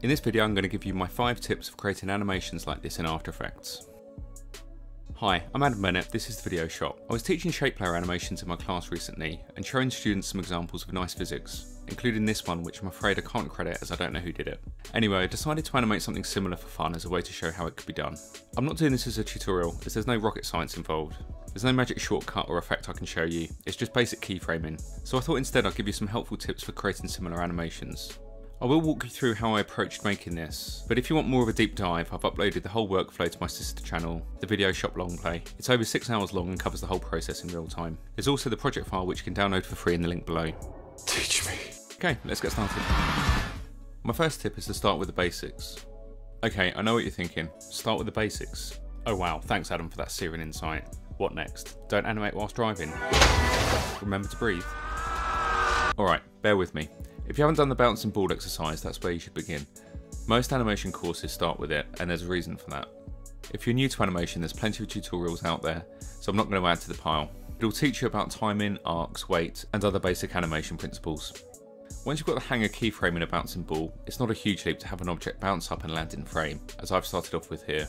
In this video I'm going to give you my 5 tips for creating animations like this in After Effects. Hi, I'm Bennett, this is the Video Shop. I was teaching shape layer animations in my class recently and showing students some examples of nice physics, including this one which I'm afraid I can't credit as I don't know who did it. Anyway, I decided to animate something similar for fun as a way to show how it could be done. I'm not doing this as a tutorial as there's no rocket science involved. There's no magic shortcut or effect I can show you, it's just basic keyframing. So I thought instead I'd give you some helpful tips for creating similar animations. I will walk you through how I approached making this, but if you want more of a deep dive, I've uploaded the whole workflow to my sister channel, the Video Shop Long Play. It's over 6 hours long and covers the whole process in real time. There's also the project file which you can download for free in the link below. Teach me. Okay, let's get started. My first tip is to start with the basics. Okay, I know what you're thinking. Start with the basics. Oh wow, thanks Adam for that searing insight. What next? Don't animate whilst driving. Remember to breathe. Alright, bear with me. If you haven't done the bouncing ball exercise, that's where you should begin. Most animation courses start with it, and there's a reason for that. If you're new to animation, there's plenty of tutorials out there, so I'm not going to add to the pile. It'll teach you about timing, arcs, weight, and other basic animation principles. Once you've got the hang of keyframing a bouncing ball, it's not a huge leap to have an object bounce up and land in frame, as I've started off with here.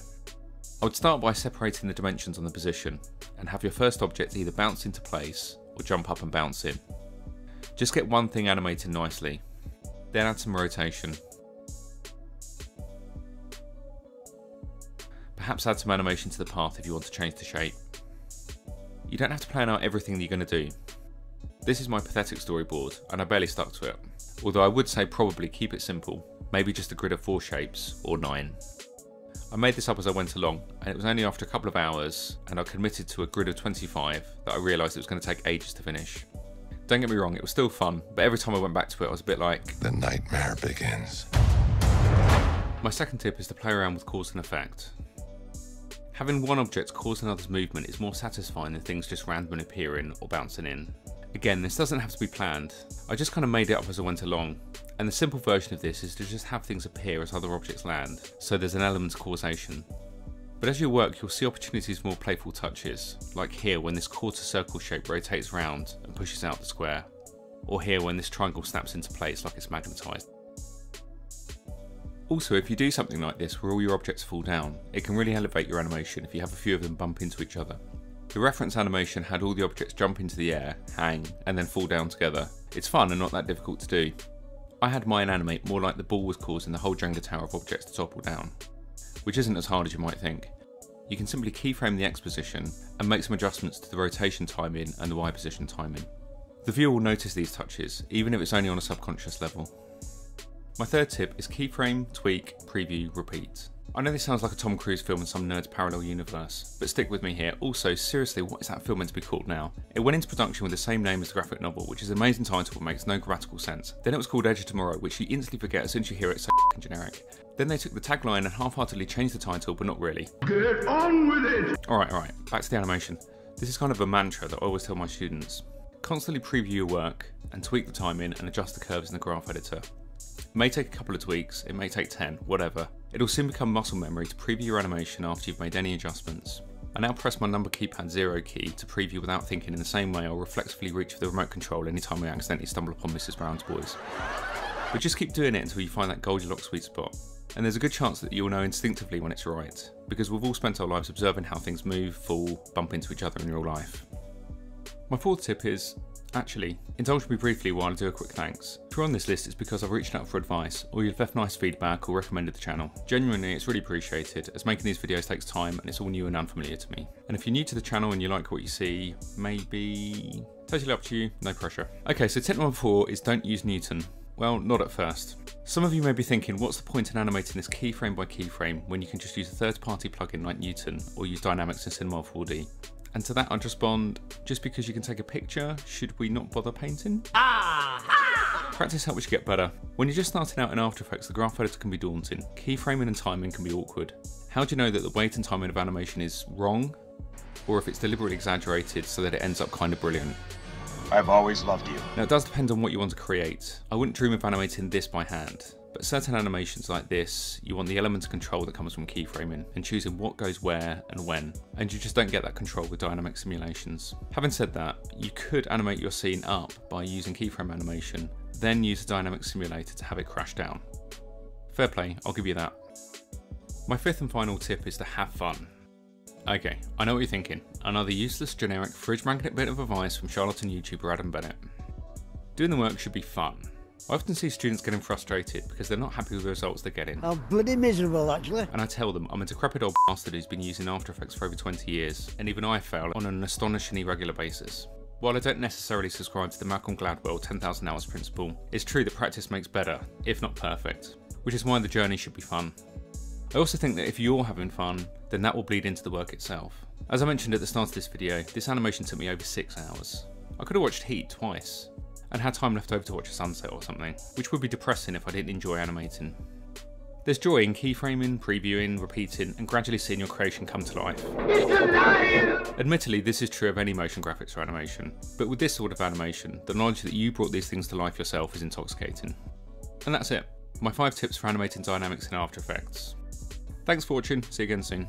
I would start by separating the dimensions on the position, and have your first object either bounce into place, or jump up and bounce in. Just get one thing animated nicely, then add some rotation. Perhaps add some animation to the path if you want to change the shape. You don't have to plan out everything that you're going to do. This is my pathetic storyboard and I barely stuck to it, although I would say probably keep it simple, maybe just a grid of 4 shapes, or 9. I made this up as I went along, and it was only after a couple of hours and I committed to a grid of 25 that I realised it was going to take ages to finish. Don't get me wrong, it was still fun, but every time I went back to it I was a bit like, the nightmare begins. My second tip is to play around with cause and effect. Having one object cause another's movement is more satisfying than things just randomly appearing or bouncing in. Again, this doesn't have to be planned, I just kind of made it up as I went along, and the simple version of this is to just have things appear as other objects land, so there's an element of causation. But as you work, you'll see opportunities for more playful touches, like here when this quarter circle shape rotates round and pushes out the square, or here when this triangle snaps into place like it's magnetised. Also, if you do something like this where all your objects fall down, it can really elevate your animation if you have a few of them bump into each other. The reference animation had all the objects jump into the air, hang, and then fall down together. It's fun and not that difficult to do. I had mine animate more like the ball was causing the whole Jenga tower of objects to topple down, which isn't as hard as you might think. You can simply keyframe the X position and make some adjustments to the rotation timing and the Y position timing. The viewer will notice these touches, even if it's only on a subconscious level. My third tip is keyframe, tweak, preview, repeat. I know this sounds like a Tom Cruise film in some nerd's parallel universe, but stick with me here. Also, seriously, what is that film meant to be called now? It went into production with the same name as the graphic novel, which is an amazing title but makes no grammatical sense. Then it was called Edge of Tomorrow, which you instantly forget as soon as you hear it, so f***ing generic. Then they took the tagline and half-heartedly changed the title, but not really. Get on with it! Alright, back to the animation. This is kind of a mantra that I always tell my students. Constantly preview your work, and tweak the timing and adjust the curves in the graph editor. It may take a couple of tweaks, it may take 10, whatever. It'll soon become muscle memory to preview your animation after you've made any adjustments. I now press my number keypad 0 key to preview without thinking in the same way I'll reflexively reach for the remote control anytime I accidentally stumble upon Mrs. Brown's Boys. But just keep doing it until you find that Goldilocks sweet spot. And there's a good chance that you'll know instinctively when it's right, because we've all spent our lives observing how things move, fall, bump into each other in real life. My fourth tip is, actually, indulge me briefly while I do a quick thanks. If you're on this list, it's because I've reached out for advice, or you've left nice feedback or recommended the channel. Genuinely, it's really appreciated, as making these videos takes time and it's all new and unfamiliar to me. And if you're new to the channel and you like what you see, maybe... totally up to you, no pressure. Okay, so tip number 4 is don't use Newton. Well, not at first. Some of you may be thinking, what's the point in animating this keyframe by keyframe when you can just use a third-party plugin like Newton, or use Dynamics in Cinema 4D? And to that I'd respond, just because you can take a picture, should we not bother painting? Practice helps you get better. When you're just starting out in After Effects, the graph editor can be daunting. Keyframing and timing can be awkward. How do you know that the weight and timing of animation is wrong? Or if it's deliberately exaggerated so that it ends up kind of brilliant? I've always loved you. Now it does depend on what you want to create. I wouldn't dream of animating this by hand, but certain animations like this, you want the element of control that comes from keyframing and choosing what goes where and when, and you just don't get that control with dynamic simulations. Having said that, you could animate your scene up by using keyframe animation, then use a dynamic simulator to have it crash down. Fair play, I'll give you that. My fifth and final tip is to have fun. Okay, I know what you're thinking, another useless generic fridge magnet bit of advice from charlatan YouTuber Adam Bennett. Doing the work should be fun. I often see students getting frustrated because they're not happy with the results they're getting. I'm bloody miserable, actually. And I tell them I'm a decrepit old bastard who's been using After Effects for over 20 years, and even I fail on an astonishingly regular basis. While I don't necessarily subscribe to the Malcolm Gladwell 10,000 hours principle, it's true that practice makes better, if not perfect, which is why the journey should be fun. I also think that if you're having fun, then that will bleed into the work itself. As I mentioned at the start of this video, this animation took me over 6 hours. I could have watched Heat twice, and had time left over to watch a sunset or something, which would be depressing if I didn't enjoy animating. There's joy in keyframing, previewing, repeating, and gradually seeing your creation come to life. Admittedly, this is true of any motion graphics or animation, but with this sort of animation, the knowledge that you brought these things to life yourself is intoxicating. And that's it, my 5 tips for animating dynamics in After Effects. Thanks for watching, see you again soon.